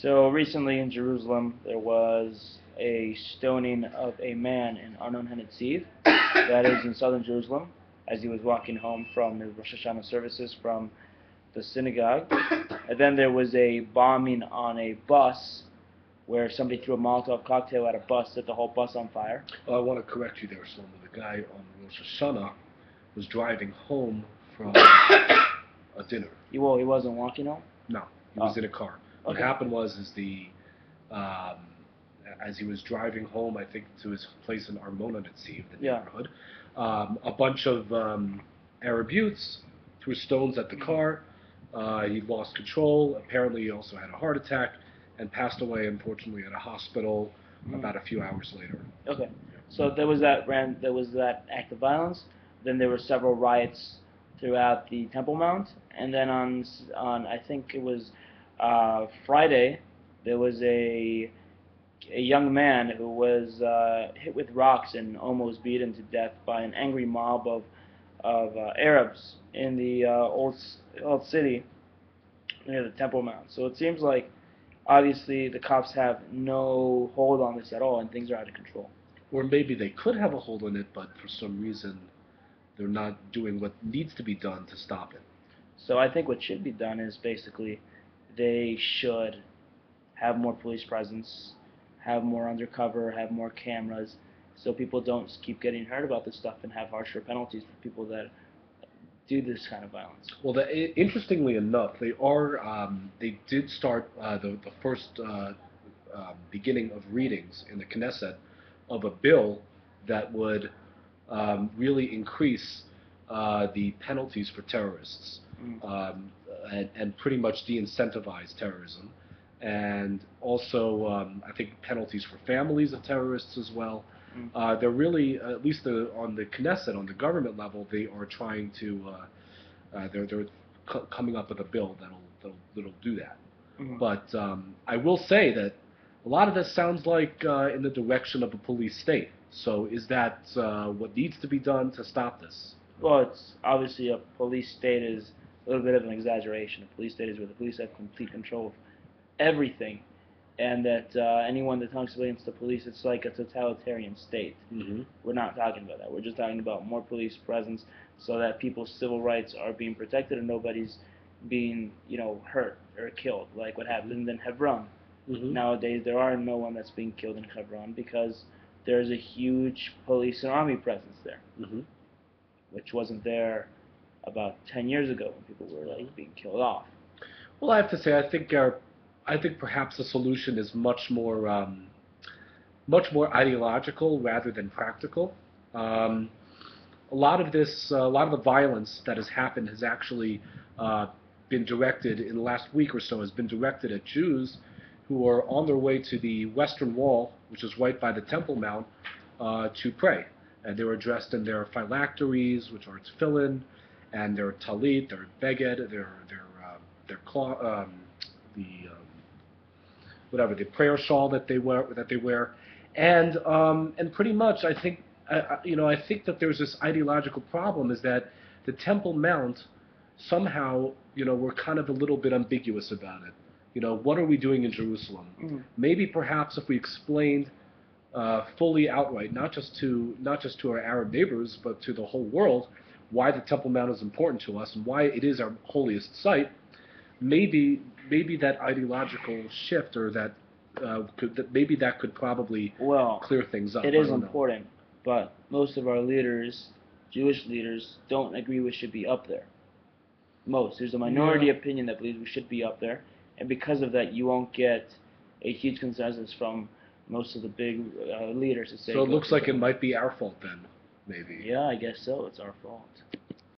So recently in Jerusalem, there was a stoning of a man in Arnon Hanetziv, that is in southern Jerusalem, as he was walking home from his Rosh Hashanah services from the synagogue. And then there was a bombing on a bus where somebody threw a Molotov cocktail at a bus, set the whole bus on fire. Well, I want to correct you there, Shlomo. The guy on Rosh Hashanah was driving home from a dinner. He wasn't walking home? No, he was in a car. What Okay. happened was, um, as he was driving home, I think to his place in Armona Netziv, the neighborhood, a bunch of Arab youths threw stones at the car. He lost control. Apparently, he also had a heart attack and passed away, unfortunately, at a hospital about a few hours later. Okay. So there was that act of violence. Then there were several riots throughout the Temple Mount, and then on I think it was Friday, there was a young man who was hit with rocks and almost beaten to death by an angry mob of Arabs in the old city near the Temple Mount. So it seems like obviously the cops have no hold on this at all, and things are out of control. Or maybe they could have a hold on it, but for some reason they're not doing what needs to be done to stop it. So I think what should be done is basically they should have more police presence, have more undercover, have more cameras, so people don't keep getting hurt about this stuff, and have harsher penalties for people that do this kind of violence. Well, interestingly enough, they did start the first beginning of readings in the Knesset of a bill that would really increase the penalties for terrorists and pretty much de-incentivize terrorism, and also I think penalties for families of terrorists as well. They're really, at least on the Knesset, on the government level, they are trying to, they're coming up with a bill that'll do that. But I will say that a lot of this sounds like in the direction of a police state. So is that what needs to be done to stop this? Well, it's obviously a police state is a little bit of an exaggeration. A police state is where the police have complete control of everything, and that anyone that talks against the police, it's like a totalitarian state. We're not talking about that. We're just talking about more police presence so that people's civil rights are being protected and nobody's being, hurt or killed, like what happened in Hebron. Nowadays, there are no one that's being killed in Hebron because there's a huge police and army presence there, which wasn't there about 10 years ago when people were being killed off. Well, I have to say, I think perhaps the solution is much more ideological rather than practical. A lot of the violence that has happened has actually been directed in the last week or so has been directed at Jews who are on their way to the Western Wall, which is right by the Temple Mount, to pray. And they were dressed in their phylacteries, which are tefillin, and their talit, their beged, their cloth, the prayer shawl that they wear, and pretty much I think that there's this ideological problem is that the Temple Mount somehow we're kind of a little bit ambiguous about it. What are we doing in Jerusalem? Maybe perhaps if we explained fully outright, not just to our Arab neighbors, but to the whole world, why the Temple Mount is important to us and why it is our holiest site, maybe that ideological shift or that could probably clear things up. It is important, but most of our leaders, Jewish leaders, don't agree we should be up there. There's a minority opinion that believes we should be up there, and because of that, you won't get a huge consensus from most of the big leaders to say. So it looks like it might be our fault then, maybe. Yeah, I guess so. It's our fault.